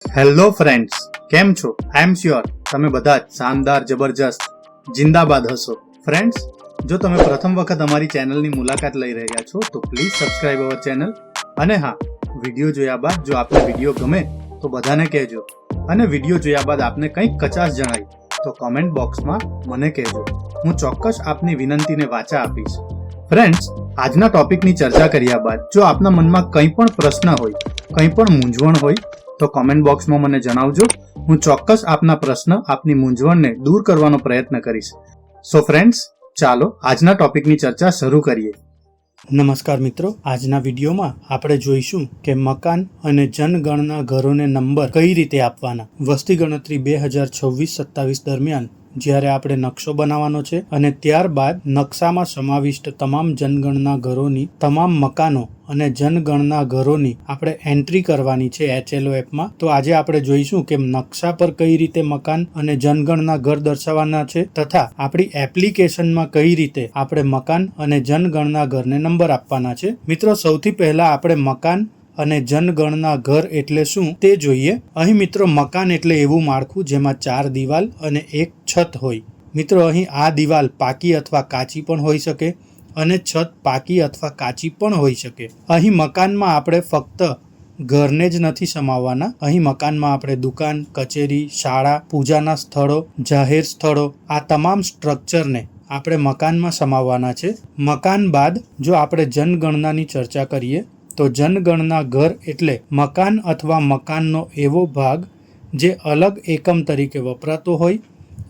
Hello friends, કેમ છો? આઈ am sure તમે બધા જ શાનદાર, જબરજસ્ત, જિંદાબાદ હશો. ફ્રેન્ડ્સ, જો તમે પ્રથમ વખત અમારી ચેનલની મુલાકાત લઈ રહ્યા છો તો પ્લીઝ સબસ્ક્રાઇબ અવર ચેનલ. અને હા, વિડીયો જોયા બાદ જો આપને વિડીયો ગમે તો બધાને કહેજો, અને વિડીયો જોયા બાદ આપને કંઈક કચાશ જણાય તો કોમેન્ટ બોક્સમાં મને કહેજો. હું ચોક્કસ આપની વિનંતીને વાચા આપીશ. ફ્રેન્ડ્સ, આજના ટોપિકની ચર્ચા કર્યા બાદ જો આપના મનમાં કંઈ પણ પ્રશ્ન હોય, કંઈ પણ મૂંઝવણ હોય તો કોમેન્ટ બોક્સમાં મને જણાવજો. હું ચોક્કસ આપના પ્રશ્ન, આપની મૂંઝવણને દૂર કરવાનો પ્રયત્ન કરીશ. સો ફ્રેન્ડ્સ, ચાલો આજના ટોપિકની ચર્ચા શરૂ કરીએ. નમસ્કાર મિત્રો, આજના વિડીયોમાં આપણે જોઈશું કે મકાન અને જનગણના ઘરોને નંબર કઈ રીતે આપવાના. વસ્તી ગણતરી 2026-27 દરમિયાન જ્યારે આપણે નકશો બનાવવાનો છે અને ત્યારબાદ નકશામાં સમાવિષ્ટ તમામ જનગણના ઘરોની, તમામ મકાનો અને જનગણના ઘરોની આપણે એન્ટ્રી કરવાની છે HLO એપમાં. તો આજે આપણે જોઈશું કે નકશા પર કઈ રીતે મકાન અને જનગણના ઘર દર્શાવવાના છે, તથા આપણી એપ્લિકેશનમાં કઈ રીતે આપણે મકાન અને જનગણના ઘરને નંબર આપવાના છે. મિત્રો, સૌથી પહેલા આપણે મકાન અને જનગણના ઘર એટલે શું તે જોઈએ. અહીં મિત્રો, મકાન એટલે એવું માળખું જેમાં 4 દિવાલ અને 1 છત હોય. મિત્રો, અહીં આ દિવાલ પાકી અથવા કાચી પણ હોઈ શકે અને છત પાકી અથવા કાચી પણ હોઈ શકે. અહીં મકાનમાં આપણે ફક્ત ઘરને જ નથી સમાવવાના. અહીં મકાનમાં આપણે દુકાન, કચેરી, શાળા, પૂજાના સ્થળો, જાહેર સ્થળો, આ તમામ સ્ટ્રક્ચરને આપણે મકાનમાં સમાવવાના છે. મકાન બાદ જો આપણે જનગણનાની ચર્ચા કરીએ તો જનગણના ઘર એટલે મકાન અથવા મકાનનો એવો ભાગ જે અલગ એકમ તરીકે વપરાતો હોય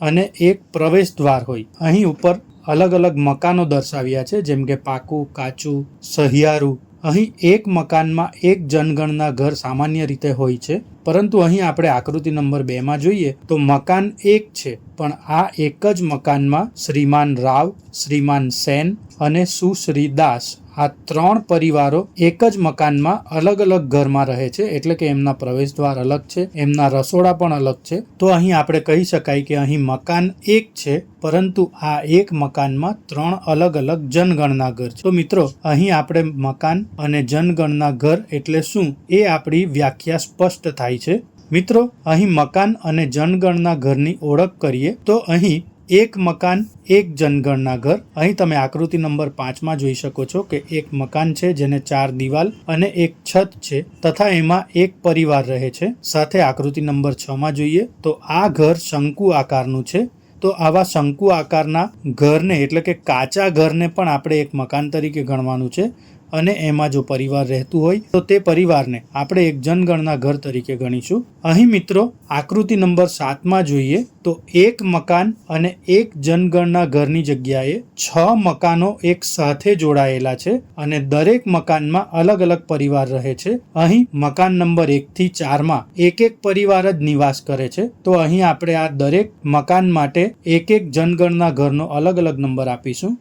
અને એક પ્રવેશ દ્વાર હોય. અહીં ઉપર અલગ અલગ મકાનો દર્શાવ્યા છે, જેમ કે પાકું, કાચું, સહિયારું. અહીં એક મકાનમાં એક જનગણના ઘર સામાન્ય રીતે હોય છે, પરંતુ અહીં આપણે આકૃતિ નંબર 2માં જોઈએ તો મકાન એક છે, પણ આ એક જ મકાનમાં શ્રીમાન રાવ, શ્રીમાન સેન અને સુશ્રી દાસ આ 3 પરિવારો એક જ મકાનમાં અલગ અલગ ઘરમાં રહે છે. એટલે કે એમના પ્રવેશ દ્વાર અલગ છે, એમના રસોડા પણ અલગ છે. તો અહીં આપણે કહી શકાય કે અહીં મકાન એક છે, પરંતુ આ એક મકાનમાં 3 અલગ અલગ જનગણના ઘર છે. તો મિત્રો, અહીં આપણે મકાન અને જનગણના ઘર એટલે શું એ આપણી વ્યાખ્યા સ્પષ્ટ થાય છે. મિત્રો, અહીં મકાન અને જનગણના ઘરની ઓળખ કરીએ તો અહીં એક મકાન, એક જનગણના ઘર. અહીં તમે આકૃતિ નંબર 5માં જોઈ શકો છો કે એક મકાન છે જેને 4 દિવાલ અને 1 છત છે, તથા એમાં એક પરિવાર રહે છે. સાથે આકૃતિ નંબર 6માં જોઈએ તો આ ઘર શંકુ આકારનું છે. તો આવા શંકુ આકારના ઘરને એટલે કે કાચા ઘરને પણ આપણે એક મકાન તરીકે ગણવાનું છે, અને એમાં જો પરિવાર રહેતું હોય તો તે પરિવારને આપણે એક જનગણના ઘર તરીકે ગણીશું. અહીં મિત્રો, આકૃતિ નંબર 7માં જોઈએ તો એક મકાન અને એક જનગણના ઘરની જગ્યાએ 6 મકાનો એક સાથે જોડાયેલા છે, અને દરેક મકાનમાં અલગ અલગ પરિવાર રહે છે. અહીં મકાન નંબર 1 થી 4માં એક પરિવાર જ નિવાસ કરે છે. તો અહીં આપણે આ દરેક મકાન માટે એક જનગણના ઘરનો અલગ અલગ નંબર આપીશું.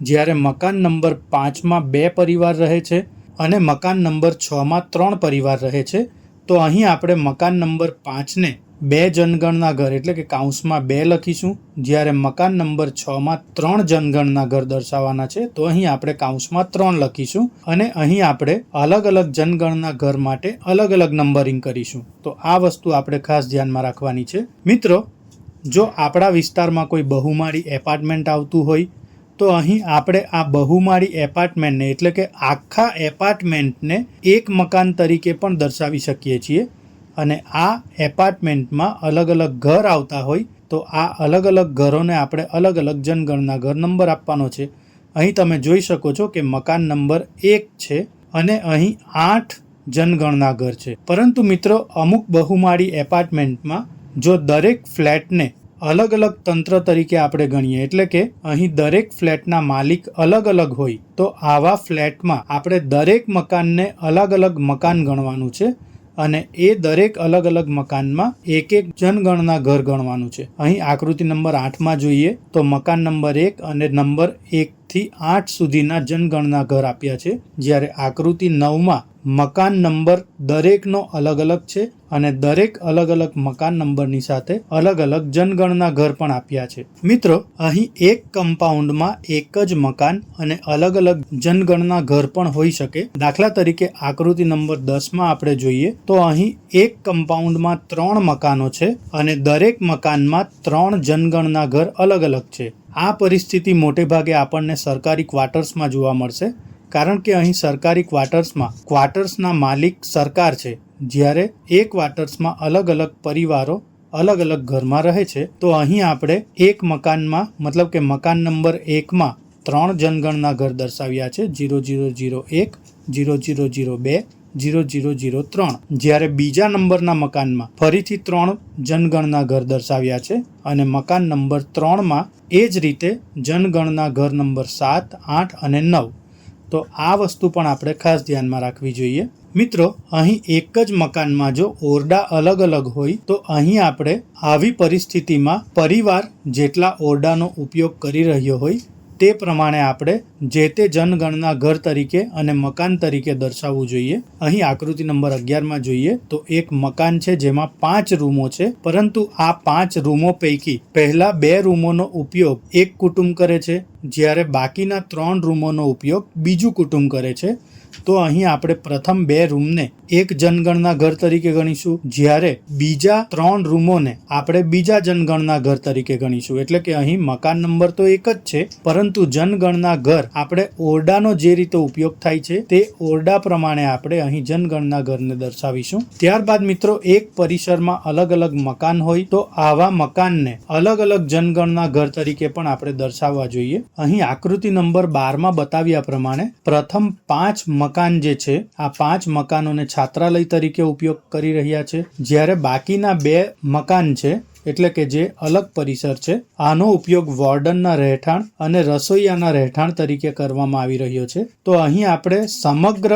જ્યારે મકાન નંબર 5માં 2 પરિવાર રહે છે અને મકાન નંબર 6માં 3 પરિવાર રહે છે. તો અહીં આપણે મકાન નંબર 5ને 2 જનગણના ઘર એટલે કે કૌંસમાં 2 લખીશું. જ્યારે મકાન નંબર 6માં 3 જનગણના ઘર દર્શાવવાના છે, તો અહીં આપણે કૌંસમાં 3 લખીશું, અને અહીં આપણે અલગ અલગ જનગણના ઘર માટે અલગ અલગ નંબરિંગ કરીશું. તો આ વસ્તુ આપણે ખાસ ધ્યાનમાં રાખવાની છે. મિત્રો, જો આપણા વિસ્તારમાં કોઈ બહુમાળી એપાર્ટમેન્ટ આવતું હોય તો અહીં આપણે આ બહુમાળી એપાર્ટમેન્ટને એટલે કે આખા એપાર્ટમેન્ટને એક મકાન તરીકે પણ દર્શાવી શકીએ છીએ. અને આ એપાર્ટમેન્ટમાં અલગ અલગ ઘર આવતા હોય તો આ અલગ અલગ ઘરોને આપણે અલગ અલગ જનગણના ઘર નંબર આપવાનો છે. અહીં તમે જોઈ શકો છો કે મકાન નંબર 1 છે અને અહીં 8 જનગણના ઘર છે. પરંતુ મિત્રો, અમુક બહુમાળી એપાર્ટમેન્ટમાં જો દરેક ફ્લેટને અલગ અલગ તંત્ર તરીકે આપણે ગણીએ, એટલે કે અહીં દરેક ફ્લેટના માલિક અલગ અલગ હોય, તો આવા ફ્લેટમાં આપણે દરેક મકાનને અલગ અલગ મકાન ગણવાનું છે, અને એ દરેક અલગ અલગ મકાનમાં એક જનગણના ઘર ગણવાનું છે. અહીં આકૃતિ નંબર 8માં જોઈએ તો મકાન નંબર 1 અને નંબર 1 થી 8 સુધીના જનગણના ઘર આપ્યા છે, જ્યારે આકૃતિ 9માં મકાન નંબર દરેકનો અલગ અલગ છે અને દરેક અલગ અલગ મકાન નંબરની સાથે અલગ અલગ જનગણના ઘર પણ આપ્યા છે. મિત્રો, અહીં એક કમ્પાઉન્ડમાં એક જ મકાન અને અલગ અલગ જનગણના ઘર પણ હોઈ શકે. દાખલા તરીકે આકૃતિ નંબર 10માં આપણે જોઈએ તો અહીં એક કમ્પાઉન્ડમાં 3 મકાનો છે અને દરેક મકાનમાં 3 જનગણના ઘર અલગ અલગ છે. આ પરિસ્થિતિ મોટે ભાગે આપણને સરકારી ક્વાર્ટર્સમાં જોવા મળશે, કારણ કે અહીં સરકારી ક્વાર્ટર્સના માલિક સરકાર છે, જ્યારે એ ક્વાર્ટર્સમાં અલગ અલગ પરિવારો અલગ અલગ ઘરમાં રહે છે. તો અહીં આપણે એક મકાનમાં મતલબ કે મકાન નંબર 1માં 3 જનગણના ઘર દર્શાવ્યા છે, 0001, 0002, 0003, જ્યારે બીજા નંબરના મકાનમાં ફરીથી 3 જનગણના ઘર દર્શાવ્યા છે અને મકાન નંબર 3માં એ જ રીતે જનગણના ઘર નંબર 7, 8 અને 9. તો આ વસ્તુ પણ આપણે ખાસ ધ્યાનમાં રાખવી જોઈએ. મિત્રો, અહીં એક જ મકાનમાં જો ઓરડા અલગ અલગ હોય તો અહીં આપણે આવી પરિસ્થિતિમાં પરિવાર જેટલા ઓરડાનો ઉપયોગ કરી રહ્યો હોય તે પ્રમાણે આપણે જે તે જનગણના ઘર તરીકે અને મકાન તરીકે દર્શાવવું જોઈએ. અહીં આકૃતિ નંબર 11માં જોઈએ તો એક મકાન છે જેમાં 5 રૂમો છે, પરંતુ આ 5 રૂમો પૈકી પહેલા 2 રૂમોનો ઉપયોગ એક કુટુંબ કરે છે, જ્યારે બાકીના 3 રૂમોનો ઉપયોગ બીજું કુટુંબ કરે છે. તો અહીં આપણે પ્રથમ 2 રૂમને એક જનગણના ઘર તરીકે ગણીશું, જ્યારે બીજા 3 રૂમોને આપણે બીજા જનગણના ઘર તરીકે ગણીશું. એટલે કે અહીં મકાન નંબર તો એક જ છે, પરંતુ જનગણના ઘર આપણે ઓરડાનો જે રીતે ઉપયોગ થાય છે તે ઓરડા પ્રમાણે આપણે અહીં જનગણના ઘરને દર્શાવીશું. ત્યારબાદ મિત્રો, એક પરિસરમાં અલગ અલગ મકાન હોય તો આવા મકાનને અલગ અલગ જનગણના ઘર તરીકે પણ આપણે દર્શાવવા જોઈએ. અહીં આકૃતિ નંબર 12માં બતાવ્યા પ્રમાણે પ્રથમ 5 મકાન જે છે, આ 5 મકાનોને છાત્રાલય તરીકે ઉપયોગ કરી રહ્યા છે, જ્યારે બાકીના 2 મકાન છે એટલે કે જે અલગ પરિસર છે, આનો ઉપયોગ વોર્ડનના રહેઠાણ અને રસોઈયાના રહેઠાણ તરીકે કરવામાં આવી રહ્યો છે. તો અહીં આપણે સમગ્ર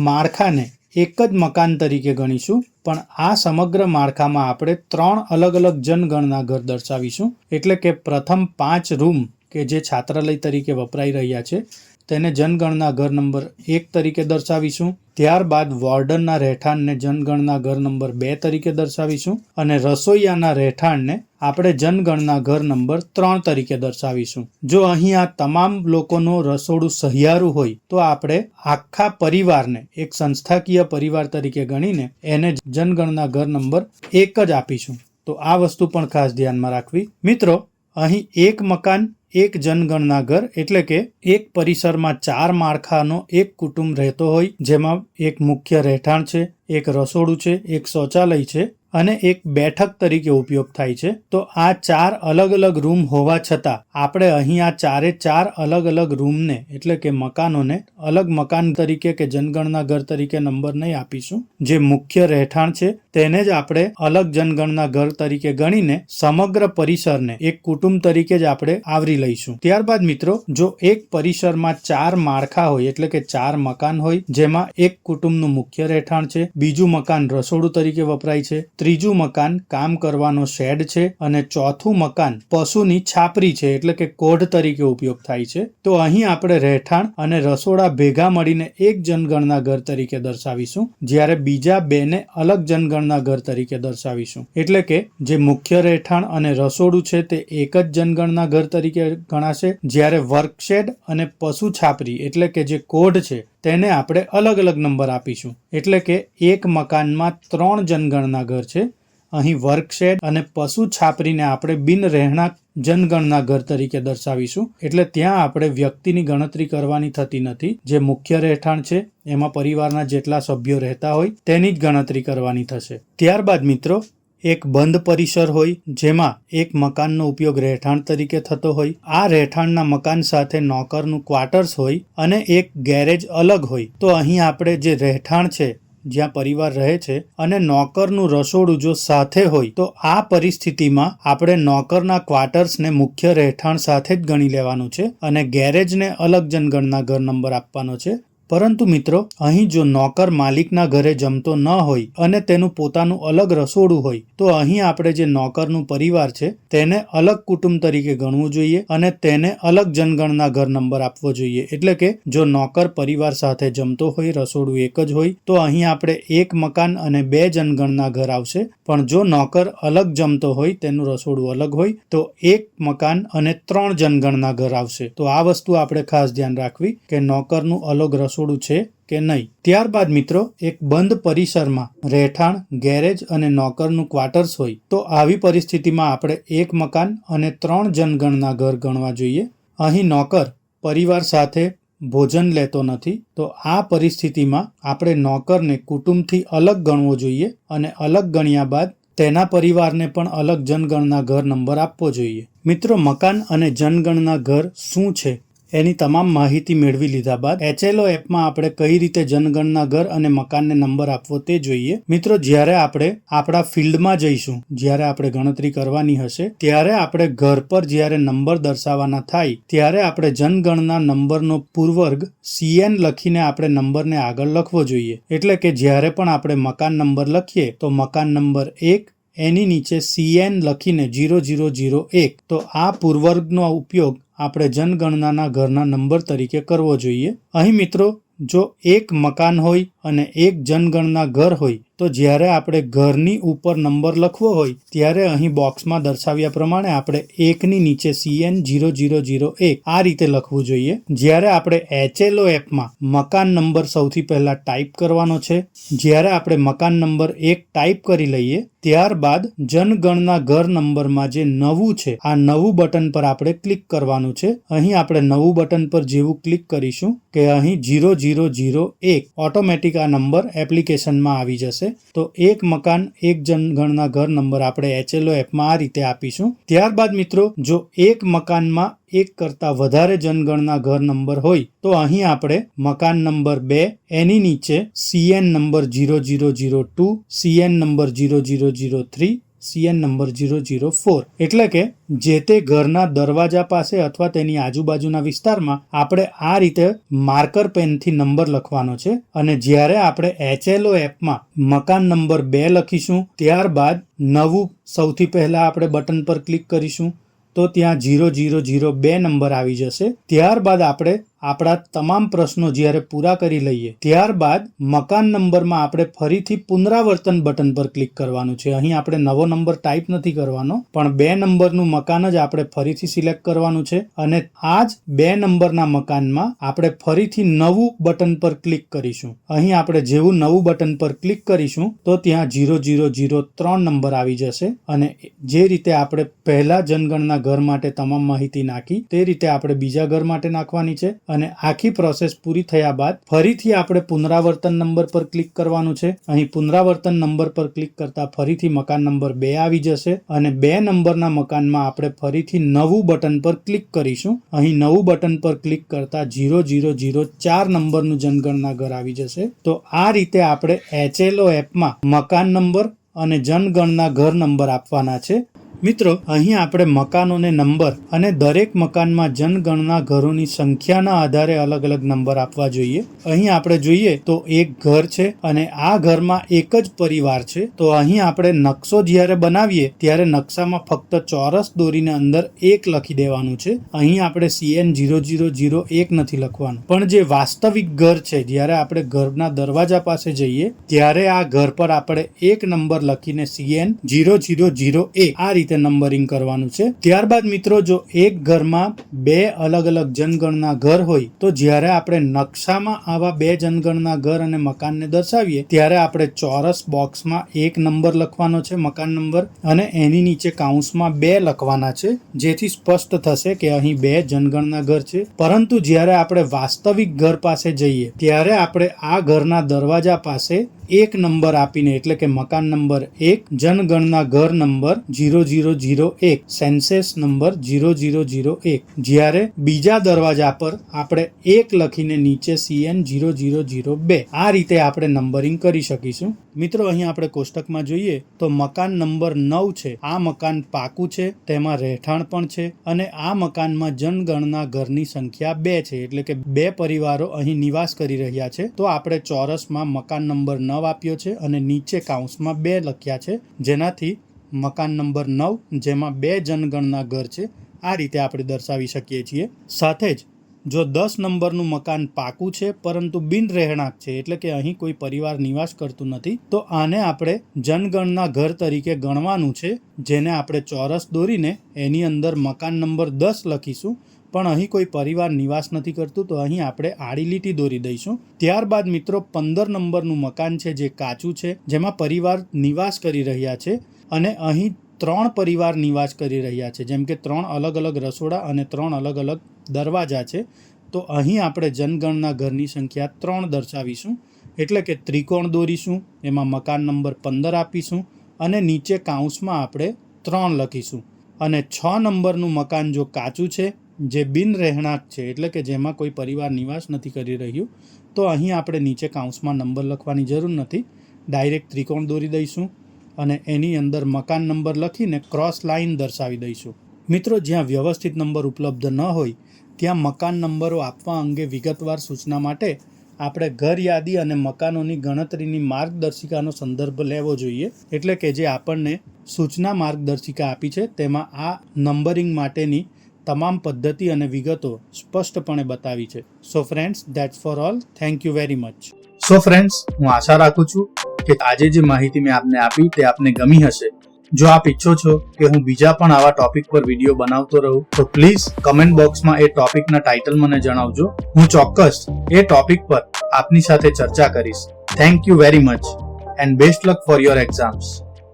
માળખાને એક જ મકાન તરીકે ગણીશું, પણ આ સમગ્ર માળખામાં આપણે 3 અલગ અલગ જનગણના ઘર દર્શાવીશું. એટલે કે પ્રથમ 5 રૂમ કે જે છાત્રાલય તરીકે વપરાઈ રહ્યા છે તેને જનગણના ઘર નંબર 1 તરીકે દર્શાવીશું. ત્યારબાદ વોર્ડનના રહેઠાણને જનગણના ઘર નંબર 2 તરીકે દર્શાવીશું અને રસોઈયાના રહેઠાણને આપણે જનગણના ઘર નંબર 3 તરીકે દર્શાવીશું. જો અહીં આ તમામ લોકોનું રસોડું સહિયારું હોય તો આપણે આખા પરિવારને એક સંસ્થાકીય પરિવાર તરીકે ગણીને એને જનગણના ઘર નંબર 1 જ આપીશું. તો આ વસ્તુ પણ ખાસ ધ્યાનમાં રાખવી. મિત્રો, અહીં એક મકાન એક જનગણના ઘર એટલે કે એક પરિસરમાં 4 માળખાનો એક કુટુંબ રહેતો હોય, જેમાં એક મુખ્ય રહેઠાણ છે, એક રસોડું છે, એક શૌચાલય છે અને એક બેઠક તરીકે ઉપયોગ થાય છે. તો આ 4 અલગ અલગ રૂમ હોવા છતાં આપણે અહીં આ 4 અલગ અલગ રૂમને એટલે કે મકાનોને અલગ મકાન તરીકે કે જનગણના ઘર તરીકે નંબર નહીં આપીશું. જે મુખ્ય રહેઠાણ છે તેને જ આપણે અલગ જનગણના ઘર તરીકે ગણીને સમગ્ર પરિસરને એક કુટુંબ તરીકે જ આપણે આવરી લઈશું. ત્યારબાદ મિત્રો, જો એક પરિસરમાં 4 માળખા હોય એટલે કે 4 મકાન હોય, જેમાં એક કુટુંબનું મુખ્ય રહેઠાણ છે, બીજું મકાન રસોડું તરીકે વપરાય છે, ત્રીજું મકાન કામ કરવાનો શેડ છે અને ચોથું મકાન પશુની છાપરી છે એટલે કે કોઢ તરીકે ઉપયોગ થાય છે. તો અહીં આપણે રહેઠાણ અને રસોડા ભેગા મળીને એક જનગણના ઘર તરીકે દર્શાવીશું, જ્યારે બીજા 2 ને અલગ જનગણના ઘર તરીકે દર્શાવીશું. એટલે કે જે મુખ્ય રહેઠાણ અને રસોડું છે તે એક જ જનગણના ઘર તરીકે ગણાશે, જ્યારે વર્કશેડ અને પશુ છાપરી એટલે કે જે કોઢ છે તેને આપણે અલગ અલગ નંબર આપીશું. એટલે કે એક મકાનમાં 3 જનગણના ઘર છે. અહીં વર્કશેડ અને પશુ છાપરીને આપણે બિન રહેણાંક જનગણના ઘર તરીકે દર્શાવીશું. એટલે ત્યાં આપણે વ્યક્તિની ગણતરી કરવાની થતી નથી. જે મુખ્ય રહેઠાણ છે એમાં પરિવારના જેટલા સભ્યો રહેતા હોય તેની જ ગણતરી કરવાની થશે. ત્યારબાદ મિત્રો, એક બંધ પરિસર હોય જેમાં એક મકાનનો ઉપયોગ રહેઠાણ તરીકે થતો હોય, આ રહેઠાણના મકાન સાથે નોકરનું ક્વાર્ટર્સ હોય અને એક ગેરેજ અલગ હોય. તો અહીં આપણે જે રહેઠાણ છે જ્યાં પરિવાર રહે છે અને નોકરનું રસોડું જો સાથે હોય તો આ પરિસ્થિતિમાં આપણે નોકરના ક્વાર્ટર્સને મુખ્ય રહેઠાણ સાથે જ ગણી લેવાનું છે અને ગેરેજને અલગ જનગણના ઘર નંબર આપવાનો છે. પરંતુ મિત્રો અહીં જો નોકર માલિકના ઘરે જમતો ન હોય અને તેનું પોતાનું અલગ રસોડું હોય તો અહીં આપણે જે નોકરનું પરિવાર છે તેને અલગ કુટુંબ તરીકે ગણવું જોઈએ અને તેને અલગ જનગણના ઘર નંબર આપવો જોઈએ. એટલે કે જો નોકર પરિવાર સાથે જમતો હોય, રસોડું એક જ હોય, તો અહીં આપણે 1 મકાન અને 2 જનગણના ઘર આવશે. પણ જો નોકર અલગ જમતો હોય, તેનું રસોડું અલગ હોય, તો 1 મકાન અને 3 જનગણના ઘર આવશે. તો આ વસ્તુ આપણે ખાસ ધ્યાન રાખવી કે નોકરનું અલગ રસોડું છે કે નહીં. ત્યારબાદ મિત્રો એક બંધ પરિસરમાં રહેઠાણ, ગેરેજ અને નોકરનું ક્વાર્ટર્સ હોય તો આવી પરિસ્થિતિમાં આપણે 1 મકાન અને 3 જનગણના ઘર ગણવા જોઈએ. અહીં નોકર પરિવાર સાથે ભોજન લેતો નથી, તો આ પરિસ્થિતિમાં આપણે નોકરને કુટુંબથી અલગ ગણવો જોઈએ અને અલગ ગણ્યા બાદ તેના પરિવારને પણ અલગ જનગણના ઘર નંબર આપવો જોઈએ. મિત્રો, મકાન અને જનગણના ઘર શું છે એની તમામ માહિતી મેળવી લીધા બાદ HLO એપમાં આપણે કઈ રીતે જનગણના ઘર અને મકાનને નંબર આપવો તે જોઈએ. મિત્રો, જ્યારે આપણે આપણા ફિલ્ડમાં જઈશું, જ્યારે આપણે ગણતરી કરવાની હશે, ત્યારે આપણે ઘર પર જ્યારે નંબર દર્શાવવાના થાય ત્યારે આપણે જનગણના નંબરનો પૂર્વવર્ગ CN લખીને આપણે નંબરને આગળ લખવો જોઈએ. એટલે કે જ્યારે પણ આપણે મકાન નંબર લખીએ તો મકાન નંબર 1 એની નીચે CN લખીને 0001. તો આ પૂર્વવર્ગનો ઉપયોગ આપણે જનગણનાના ઘરના નંબર તરીકે કરવો જોઈએ. અહીં મિત્રો જો 1 મકાન હોય અને 1 જનગણના ઘર હોય તો જ્યારે આપણે ઘરની ઉપર નંબર લખવો હોય ત્યારે અહીં બોક્સમાં દર્શાવ્યા પ્રમાણે આપણે 1 ની નીચે CN 0001 આ રીતે લખવું જોઈએ. જ્યારે આપણે HLO એપમાં મકાન નંબર સૌથી પહેલા ટાઈપ કરવાનો છે. જ્યારે આપણે મકાન નંબર 1 ટાઈપ કરી લઈએ ત્યારબાદ જનગણના ઘર નંબરમાં જે નવું છે આ નવું બટન પર આપણે ક્લિક કરવાનું છે. અહીં આપણે નવું બટન પર જેવું ક્લિક કરીશું કે અહીં 0001 ઓટોમેટિક આ નંબર એપ્લિકેશનમાં આવી જશે. તો 1 મકાન 1 જનગણના ઘર નંબર આપણે HLO એપમાં આ રીતે આપીશું. ત્યારબાદ મિત્રો જો 1 મકાનમાં 1 કરતા વધારે જનગણના ઘર નંબર હોય તો અહીં આપણે મકાન નંબર 2 એની નીચે CN number 0002, CN number 0003, CN number 004 એટલે કે જે તે ઘરના દરવાજા પાસે અથવા તેની આજુબાજુના વિસ્તારમાં આપણે આ રીતે માર્કર પેનથી નંબર લખવાનો છે. અને જ્યારે આપણે HLO એપમાં મકાન નંબર 2 લખીશું ત્યારબાદ નવું સૌથી પહેલા આપણે બટન પર ક્લિક કરીશું તો ત્યાં 0002 નંબર આવી જશે. ત્યારબાદ આપણે આપણા તમામ પ્રશ્નો જ્યારે પૂરા કરી લઈએ ત્યારબાદ મકાન નંબરમાં આપણે ફરીથી પુનરાવર્તન બટન પર ક્લિક કરવાનું છે. અહીં આપણે નવો નંબર ટાઈપ નથી કરવાનો પણ 2 નંબરનું મકાન જ આપણે ફરીથી સિલેક્ટ કરવાનું છે અને આ જ 2 નંબરના મકાનમાં આપણે ફરીથી નવું બટન પર ક્લિક કરીશું. અહીં આપણે જેવું નવું બટન પર ક્લિક કરીશું તો ત્યાં 0003 નંબર આવી જશે અને જે રીતે આપણે પહેલા જનગણના ઘર માટે તમામ માહિતી નાખી તે રીતે આપણે બીજા ઘર માટે નાખવાની છે. અને આખી પ્રોસેસ પૂરી થયા બાદ ફરીથી આપણે પુનરાવર્તન નંબર પર ક્લિક કરવાનું છે. અહીં પુનરાવર્તન નંબર પર ક્લિક કરતા ફરીથી મકાન નંબર 2 આવી જશે અને 2 નંબરના મકાનમાં આપણે ફરીથી નવું બટન પર ક્લિક કરીશું. અહીં નવું બટન પર ક્લિક કરતા 0004 નંબરનું જનગણના ઘર આવી જશે. તો આ રીતે આપણે HLO એપમાં મકાન નંબર અને જનગણના ઘર નંબર આપવાના છે. મિત્રો, અહીં આપણે મકાનોને નંબર અને દરેક મકાનમાં જનગણના ઘરોની સંખ્યાના આધારે અલગ અલગ નંબર આપવા જોઈએ. અહીં આપણે જોઈએ તો એક ઘર છે અને આ ઘરમાં એક જ પરિવાર છે. તો અહીં આપણે નકશો જ્યારે બનાવીએ ત્યારે નકશામાં ફક્ત ચોરસ દોરીને અંદર 1 લખી દેવાનું છે. અહીં આપણે CN 0001 નથી લખવાનું. પણ જે વાસ્તવિક ઘર છે જ્યારે આપણે ઘરના દરવાજા પાસે જઈએ ત્યારે આ ઘર પર આપણે 1 નંબર લખીને CN 0001 આ રીતે નંબરિંગ કરવાનું છે. ત્યારબાદ મિત્રો જો એક ઘરમાં 2 અલગ અલગ જનગણના ઘર હોય તો જ્યારે આપણે નકશામાં આવા 2 જનગણના ઘર અને મકાનને દર્શાવીએ ત્યારે આપણે ચોરસ બોક્સમાં 1 નંબર લખવાનો છે, મકાન નંબર, અને એની નીચે કૌંસમાં 2 લખવાના છે જેથી સ્પષ્ટ થશે કે અહીં 2 જનગણના ઘર છે. પરંતુ જ્યારે આપણે વાસ્તવિક ઘર પાસે જઈએ ત્યારે આપણે આ ઘરના દરવાજા પાસે 1 નંબર આપીને એટલે કે મકાન નંબર 1 જનગણના ઘર નંબર 0001 0001 સેન્સેસ નંબર 0001. જ્યારે બીજા દરવાજા પર આપણે 1 લખીને નીચે CN 0002 આ રીતે આપણે નંબરિંગ કરી શકીશું. મિત્રો અહીં આપણે કોષ્ટકમાં જોઈએ તો મકાન નંબર 9 છે. આ મકાન પાકું છે, તેમાં રહેઠાણ પણ છે અને આ મકાનમાં જનગણના ઘરની સંખ્યા 2 છે, એટલે કે 2 પરિવારો અહીં નિવાસ કરી રહ્યા છે. તો આપણે ચોરસમાં મકાન નંબર 9 આપ્યો છે અને નીચે કાઉન્સમાં 2 લખ્યા છે, જેનાથી મકાન નંબર 9 જેમાં 2 જનગણના ઘર છે આ રીતે આપણે દર્શાવી શકીએ છીએ. સાથે જ જો 10 નંબરનું મકાન પાકું છે પરંતુ બિન રહેણાંક છે, એટલે કે અહીં કોઈ પરિવાર નિવાસ કરતું નથી, તો આને આપણે જનગણના ઘર તરીકે ગણવાનું છે, જેને આપણે ચોરસ દોરીને એની અંદર મકાન નંબર 10 લખીશું. પણ અહીં કોઈ પરિવાર નિવાસ નથી કરતું, તો અહીં આપણે આડી લીટી દોરી દઈશું. ત્યારબાદ મિત્રો 15 નંબરનું મકાન છે જે કાચું છે, જેમાં પરિવાર નિવાસ કરી રહ્યા છે અને અહીં 3 પરિવાર નિવાસ કરી રહ્યા છે, જેમ કે 3 અલગ અલગ રસોડા અને 3 અલગ અલગ દરવાજા છે. તો અહીં આપણે જનગણના ઘરની સંખ્યા 3 દર્શાવીશું, એટલે કે ત્રિકોણ દોરીશું, એમાં મકાન નંબર 15 આપીશું અને નીચે કાઉન્સમાં આપણે 3 લખીશું. અને 6 નંબરનું મકાન જો કાચું છે, જે બિન રહેણાંક છે, એટલે કે જેમાં કોઈ પરિવાર નિવાસ નથી કરી રહ્યું, તો અહીં આપણે નીચે કાઉન્સમાં નંબર લખવાની જરૂર નથી, ડાયરેક્ટ ત્રિકોણ દોરી દઈશું અને એની અંદર મકાન નંબર લખીને ક્રોસ લાઇન દર્શાવી દઈશું. મિત્રો, જ્યાં વ્યવસ્થિત નંબર ઉપલબ્ધ ન હોય ત્યાં મકાન નંબરો આપવા અંગે વિગતવાર સૂચના માટે આપણે ઘર યાદી અને મકાનોની ગણતરીની માર્ગદર્શિકાનો સંદર્ભ લેવો જોઈએ. એટલે કે જે આપણને સૂચના માર્ગદર્શિકા આપી છે તેમાં આ નંબરિંગ માટેની તમામ પદ્ધતિ અને વિગતો સ્પષ્ટપણે બતાવી છે. So friends, that's for all. Thank you very much. So friends, હું આશા રાખું છું કે આજે જે માહિતી મેં આપને આપી તે આપને ગમી હશે. જો આપ ઈચ્છો છો કે હું બીજા પણ આવા ટોપિક પર વિડીયો બનાવતો રહું, તો પ્લીઝ કમેન્ટ બોક્સમાં એ ટોપિકના ટાઇટલ મને જણાવજો. હું ચોક્કસ એ ટોપિક પર આપની સાથે ચર્ચા કરીશ. Thank you very much and best luck for your exams.